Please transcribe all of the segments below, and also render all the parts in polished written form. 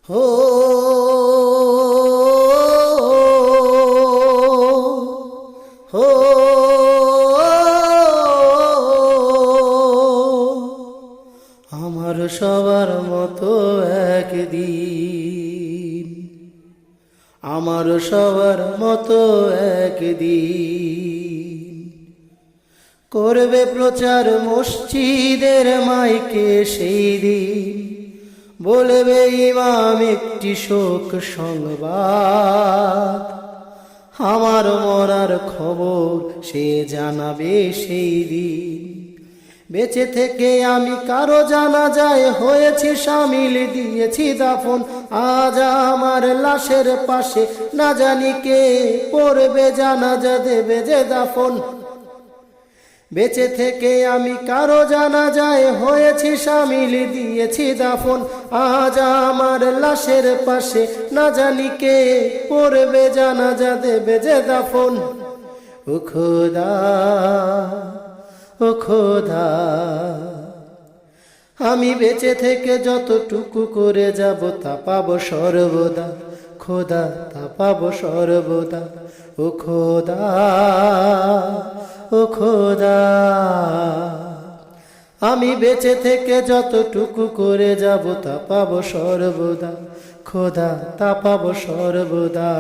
হো হো আমার সবার মতো একদিন, আমার সবার মতো একদিন করবে প্রচার মসজিদের মাইকে। সেই দিন বলবে ইমাম একটি শোক সংবাদ, আমার মরার খবর সে জানাবে সেই দিন। বেঁচে থেকে আমি কারো জানাজায় হয়েছি শামিল, দিয়েছি দাফন। আজ আমার লাশের পাশে না জানি কে পড়বে জানাজা, দেবে যে দাফন। বেঁচে থেকে আমি কারো জানাজায় হয়েছি শামিল, দিয়েছি দাফন। আজ আমার লাশের পাশে না জানি কে পড়বে জানাজা, দেবে যে দাফন। ও খোদা, ও খোদা, আমি বেঁচে থেকে যতটুকু করে যাব তা পাবো সর্বদা। খোদা, তা পাবো সর্বদা। ও খোদা, ও খোদা, আমি বেঁচে থেকে যতটুকু করে যাব তা পাবো সর্বদা। খোদা, তা পাবো সর্বদা।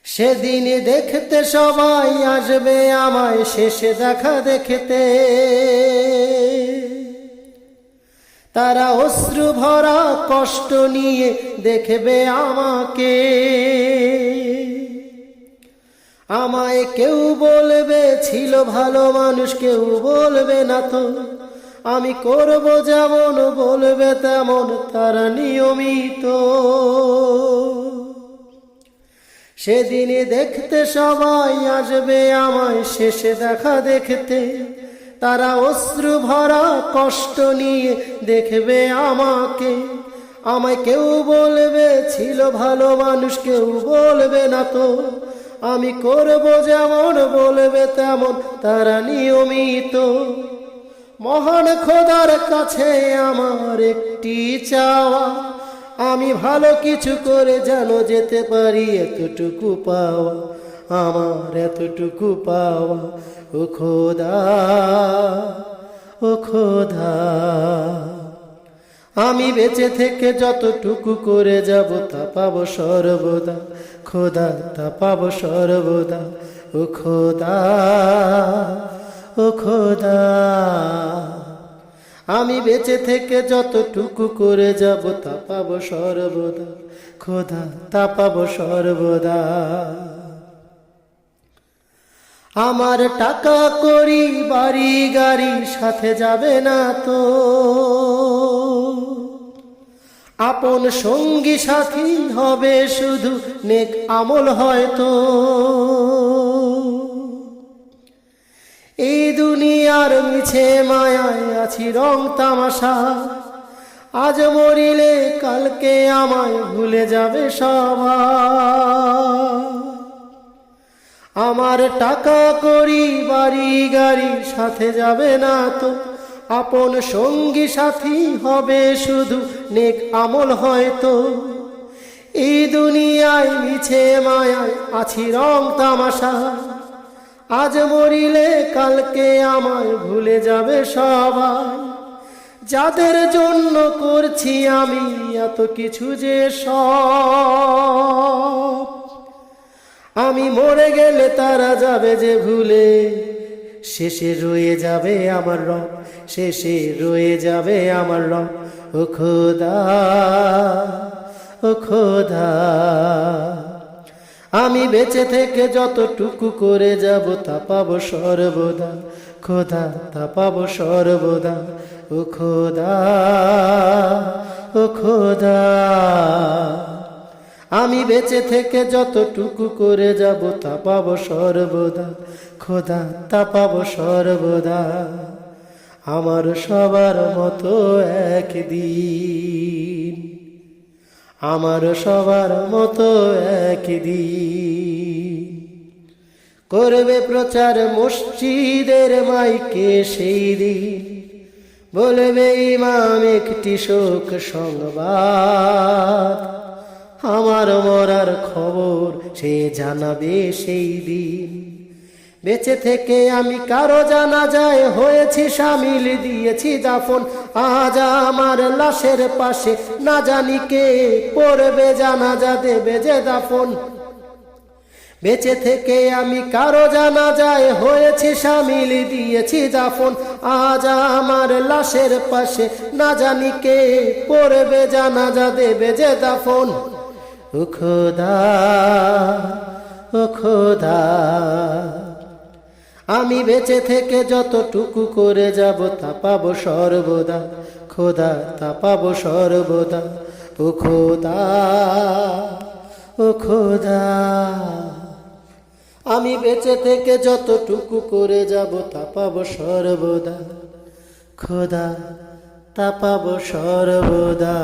সেদিন দেখতে সবাই আসবে আমায়, শেষে দেখা দেখতে। তারা অশ্রু ভরা কষ্ট নিয়ে দেখবে আমাকে। আমায় কেউ বলবে ছিল ভালো মানুষ, কেউ বলবে না তো। আমি করব যেমন বলবে তেমন তারা নিয়মিত। সেদিন দেখতে সবাই আসবে আমায়, শেষে দেখা দেখতে। তারা অশ্রু ভরা কষ্ট নিয়ে দেখবে আমাকে। আমায় কেউ বলবে ছিল ভালো মানুষ, কেউ বলবে না তো। আমি করব যেমন বলবে তেমন তারা নিয়মিত। মহান খোদার কাছে আমার একটি চাওয়া, আমি ভালো কিছু করে যেন যেতে পারি, এতটুকু পাওয়া, আমার এতটুকু পাওয়া। ও খোদা, ও খোদা, আমি বেঁচে থেকে যতটুকু করে যাব তা পাবো সর্বদা। খোদা, তা পাবো সর্বদা। ও খোদা, ও খোদা, আমি বেঁচে থেকে যতটুকু করে যাব তা পাবো সর্বদা। খোদা, তা পাবো সর্বদা। আমার টাকা করি বাড়ি গাড়ি সাথে যাবে না তো। আপন সঙ্গী সাথী হবে শুধু নেক আমল হয়তো। এই দুনিয়ার মিছে মায়ায় আছি রং তামাশা, আজ মরিলে কালকে আমায় ভুলে যাবে সবাই। আমার টাকা করি বাড়ি গাড়ি সাথে যাবে না তো। আপন সঙ্গী সাথী হবে শুধু নেক আমল হয়তো। এই দুনিয়ায় মিছে মায়ায় আছি রং তামাশা, আজ মরিলে কালকে আমায় ভুলে যাবে সবাই। যাদের জন্য করছি আমি এত কিছু যে সব, আমি মরে গেলে তারা যাবে যে ভুলে। শেষে রয়ে যাবে আমার রব, শেষে রয়ে যাবে আমার রব। ও খোদা, ও খোদা, আমি বেঁচে থেকে যতটুকু করে যাব তা পাবো সর্বদা। খোদা, তা পাবো সর্বদা। ও খোদা, ও খোদা, আমি বেঁচে থেকে যতটুকু করে যাব তা পাবো সর্বদা। খোদা, তা পাবো সর্বদা। আমার সবার মতো একদিন, আমার সবার মতো একদিন করবে প্রচার মসজিদের মাইকে। সেই দিন বলবে ইমাম একটি শোক সংবাদ, আমার মরার খবর সে জানাবে সেই দিন। বেঁচে থেকে আমি কারো জানাজায় হয়েছি শামিল, দিয়েছি দাফন। আজ আমার লাশের পাশে না জানি কে পড়বে জানাজা, দেবে যে দাফন। বেঁচে থেকে আমি কারো জানাজায় হয়েছি শামিল, দিয়েছি দাফন। আজ আমার লাশের পাশে না জানি কে পড়বে জানাজা, দেবে যে দাফন। ও খোদা, ও খোদা, আমি বেঁচে থেকে যতটুকু করে যাব তা পাবো সর্বদা, খোদা তা পাবো সর্বদা। ও খোদা, ও খোদা, আমি বেঁচে থেকে যতটুকু করে যাব তা পাবো সর্বদা, খোদা তা পাবো সর্বদা।